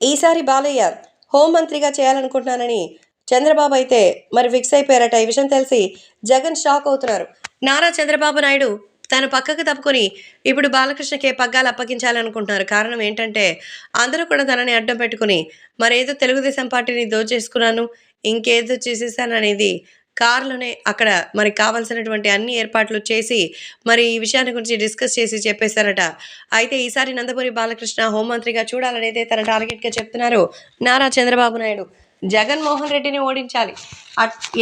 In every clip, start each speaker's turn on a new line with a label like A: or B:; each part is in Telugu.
A: ఈసారి బాలయ్య హోంమంత్రిగా చేయాలనుకుంటున్నానని చంద్రబాబు అయితే మరి ఫిక్స్ అయిపోయారట. ఈ విషయం తెలిసి జగన్ షాక్ అవుతున్నారు. నారా చంద్రబాబు నాయుడు తను పక్కకు తప్పుకొని ఇప్పుడు బాలకృష్ణకే పగ్గాలు అప్పగించాలనుకుంటున్నారు. కారణం ఏంటంటే అందరూ కూడా తనని అడ్డం పెట్టుకుని మరేదో తెలుగుదేశం పార్టీని దోచేసుకున్నాను, ఇంకేదో చేసేసాననేది కారులోనే అక్కడ మరి కావాల్సినటువంటి అన్ని ఏర్పాట్లు చేసి మరి ఈ విషయాన్ని గురించి డిస్కస్ చేసి చెప్పేశారట. అయితే ఈసారి నందమూరి బాలకృష్ణ హోంమంత్రిగా చూడాలనేదే తన టార్గెట్‌గా చెప్తున్నారు నారా చంద్రబాబు నాయుడు. జగన్మోహన్ రెడ్డిని ఓడించాలి.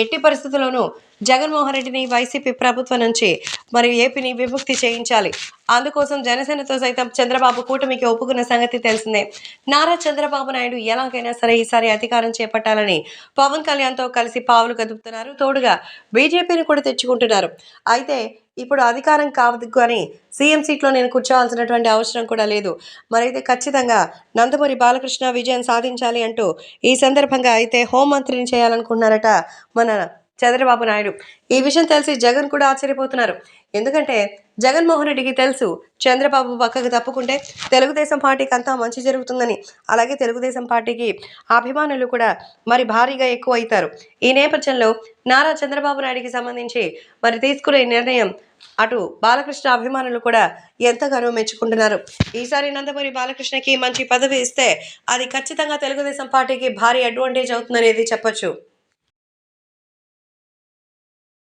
A: ఎట్టి పరిస్థితుల్లోనూ జగన్మోహన్ రెడ్డిని వైసీపీ ప్రభుత్వం నుంచి మరి ఏపీని విముక్తి చేయించాలి. అందుకోసం జనసేనతో సైతం చంద్రబాబు కూటమికి ఒప్పుకున్న సంగతి తెలిసిందే. నారా చంద్రబాబు నాయుడు ఎలాగైనా సరే ఈసారి అధికారం చేపట్టాలని పవన్ కళ్యాణ్‌తో కలిసి పావులు కదుపుతున్నారు. తోడుగా బీజేపీని కూడా తెచ్చుకుంటున్నారు. అయితే ఇప్పుడు అధికారం కావద్దు కానీ సీఎం సీట్లో నేను కూర్చోవాల్సినటువంటి అవసరం కూడా లేదు. మరైతే ఖచ్చితంగా నందమూరి బాలకృష్ణ విజయం సాధించాలి అంటూ ఈ సందర్భంగా అయితే హోంమంత్రిని చేయాలనుకుంటున్నారట మన చంద్రబాబు నాయుడు. ఈ విషయం తెలిసి జగన్ కూడా ఆశ్చర్యపోతున్నారు. ఎందుకంటే జగన్మోహన్ రెడ్డికి తెలుసు చంద్రబాబు పక్కకు తప్పుకుంటే తెలుగుదేశం పార్టీకి అంతా మంచి జరుగుతుందని. అలాగే తెలుగుదేశం పార్టీకి అభిమానులు కూడా మరి భారీగా ఎక్కువ అవుతారు. ఈ నేపథ్యంలో నారా చంద్రబాబు నాయుడికి సంబంధించి మరి తీసుకునే నిర్ణయం అటు బాలకృష్ణ అభిమానులు కూడా ఎంతగానో మెచ్చుకుంటున్నారు. ఈసారి నందమూరి బాలకృష్ణకి మంచి పదవి ఇస్తే అది ఖచ్చితంగా తెలుగుదేశం పార్టీకి భారీ అడ్వాంటేజ్ అవుతుందనేది చెప్పొచ్చు.